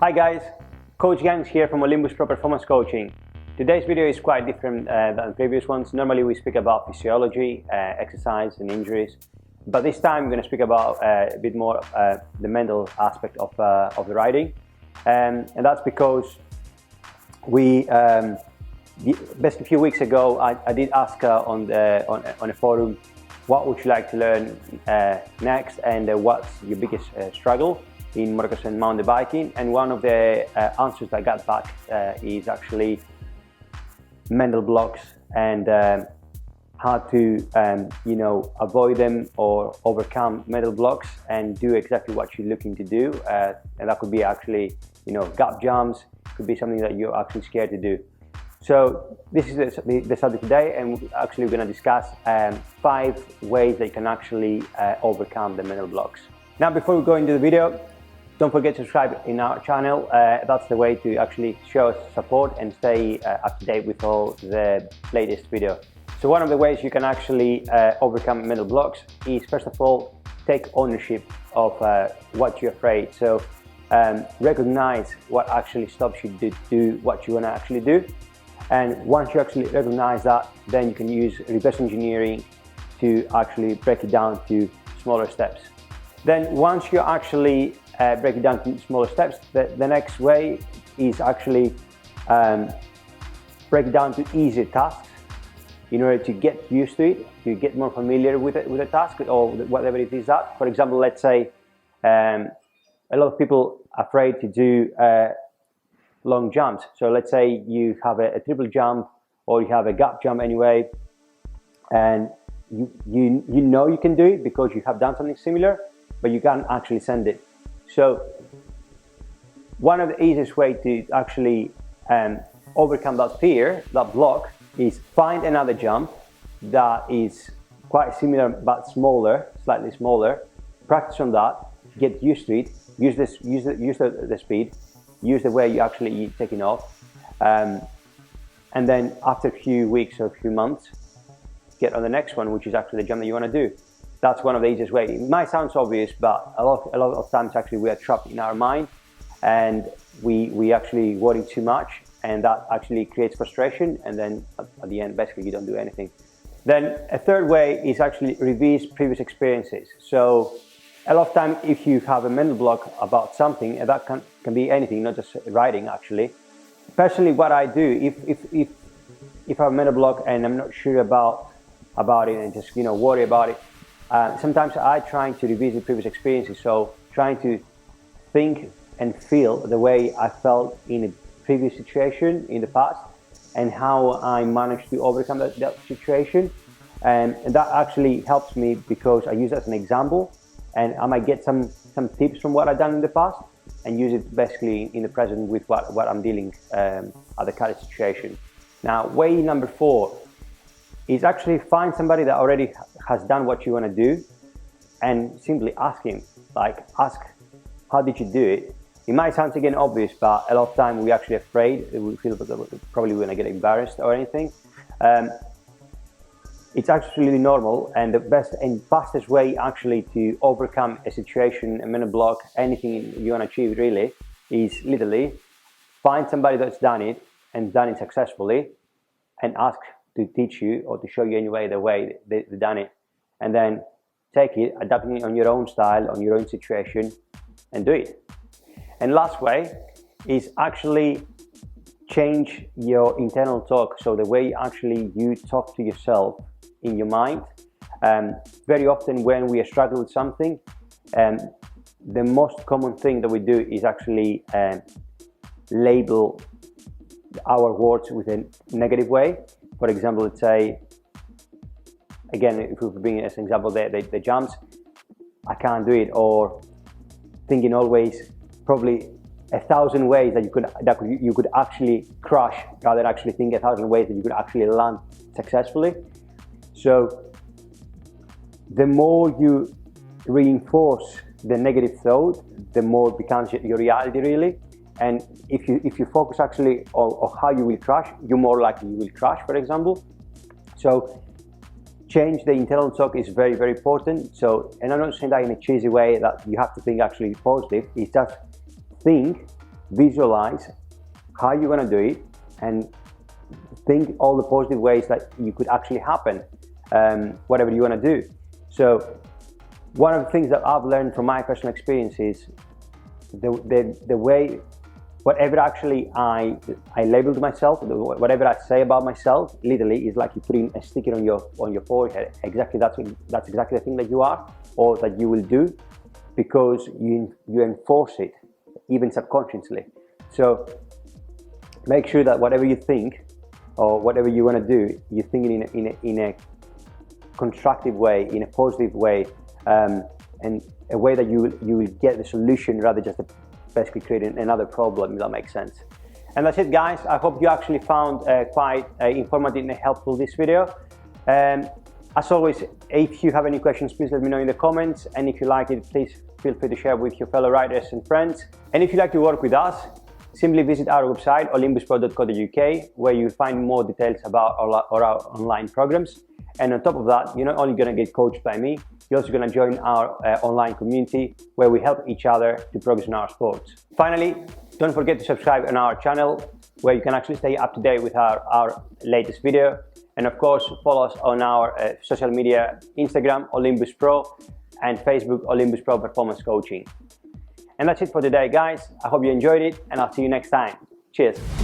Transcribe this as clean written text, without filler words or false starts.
Hi guys, Coach Gans here from Olympus Pro Performance Coaching. Today's video is quite different than previous ones. Normally we speak about physiology, exercise and injuries, but this time I'm going to speak about a bit more the mental aspect of the riding, and that's because we basically a few weeks ago I did ask on a forum, what would you like to learn next, and what's your biggest struggle in motocross and mountain biking. And one of the answers I got back is actually mental blocks and how to avoid them or overcome mental blocks and do exactly what you're looking to do, and that could be actually gap jumps, could be something that you're actually scared to do. So this is the subject today, and we're actually going to discuss 5 ways that you can actually overcome the mental blocks. Now, before we go into the video, don't forget to subscribe in our channel. That's the way to actually show us support and stay up to date with all the latest video. So one of the ways you can actually overcome mental blocks is, first of all, take ownership of what you're afraid. So recognize what actually stops you to do what you want to actually do. And once you actually recognize that, then you can use reverse engineering to actually break it down to smaller steps. Then once you actually break it down to smaller steps, the next way is actually break it down to easier tasks in order to get used to it, to get more familiar with the task or whatever it is that. For example, let's say a lot of people are afraid to do long jumps. So let's say you have a triple jump or you have a gap jump anyway, and you know you can do it because you have done something similar, but you can't actually send it. So one of the easiest way to actually overcome that fear, that block, is find another jump that is quite similar but smaller, slightly smaller. Practice on that, get used to it, use the speed, use the way you're actually taking off, and then after a few weeks or a few months, get on the next one, which is actually the jump that you want to do. That's one of the easiest ways. It might sound obvious, but a lot of times actually we are trapped in our mind, and we actually worry too much, and that actually creates frustration, and then at the end basically you don't do anything. Then a third way is actually revise previous experiences. So a lot of time if you have a mental block about something, and that can be anything, not just riding actually. Personally, what I do, if I have a mental block and I'm not sure about it and just worry about it, sometimes I try to revisit previous experiences. So trying to think and feel the way I felt in a previous situation in the past and how I managed to overcome that situation, and that actually helps me because I use it as an example, and I might get some tips from what I've done in the past and use it basically in the present with what I'm dealing at the current situation. Now, way number 4 is actually find somebody that already has done what you want to do and simply ask him, ask, how did you do it? It might sound again obvious, but a lot of time we're actually afraid, we feel that probably we're going to get embarrassed or anything. It's actually normal, and the best and fastest way actually to overcome a situation, a mental block, anything you want to achieve really, is literally find somebody that's done it and done it successfully and ask to teach you or to show you anyway the way they've done it, and then take it, adapting it on your own style, on your own situation, and do it. And last way is actually change your internal talk. So the way actually you talk to yourself in your mind. Very often when we are struggling with something, the most common thing that we do is actually label our words with a negative way. For example, let's say, again, if we bring it as an example, the jumps, I can't do it, or thinking always probably 1,000 ways that you could actually crush, rather actually think 1,000 ways that you could actually land successfully. So the more you reinforce the negative thought, the more it becomes your reality really. And if you focus actually on how you will crash, you're more likely you will crash, for example. So change the internal talk is very, very important. So, and I'm not saying that in a cheesy way that you have to think actually positive. It's just think visualize how you're going to do it and think all the positive ways that you could actually happen, whatever you want to do. So one of the things that I've learned from my personal experience is the way, whatever actually I label to myself, whatever I say about myself, literally is like you putting a sticker on your forehead. Exactly, that's exactly the thing that you are, or that you will do, because you enforce it, even subconsciously. So make sure that whatever you think or whatever you want to do, you're thinking in a constructive way, in a positive way, and a way that you will get the solution rather just basically creating another problem, if that makes sense. And that's it, guys. I hope you actually found quite informative and helpful this video. As always, if you have any questions, please let me know in the comments, and if you like it, please feel free to share with your fellow riders and friends. And if you'd like to work with us, simply visit our website, olymbuspro.co.uk, where you'll find more details about our online programs. And on top of that, you're not only going to get coached by me, you're also going to join our online community, where we help each other to progress in our sports. Finally, don't forget to subscribe on our channel, where you can actually stay up to date with our latest video. And of course, follow us on our social media, Instagram, Olympus Pro, and Facebook, Olympus Pro Performance Coaching. And that's it for today, guys. I hope you enjoyed it, and I'll see you next time. Cheers.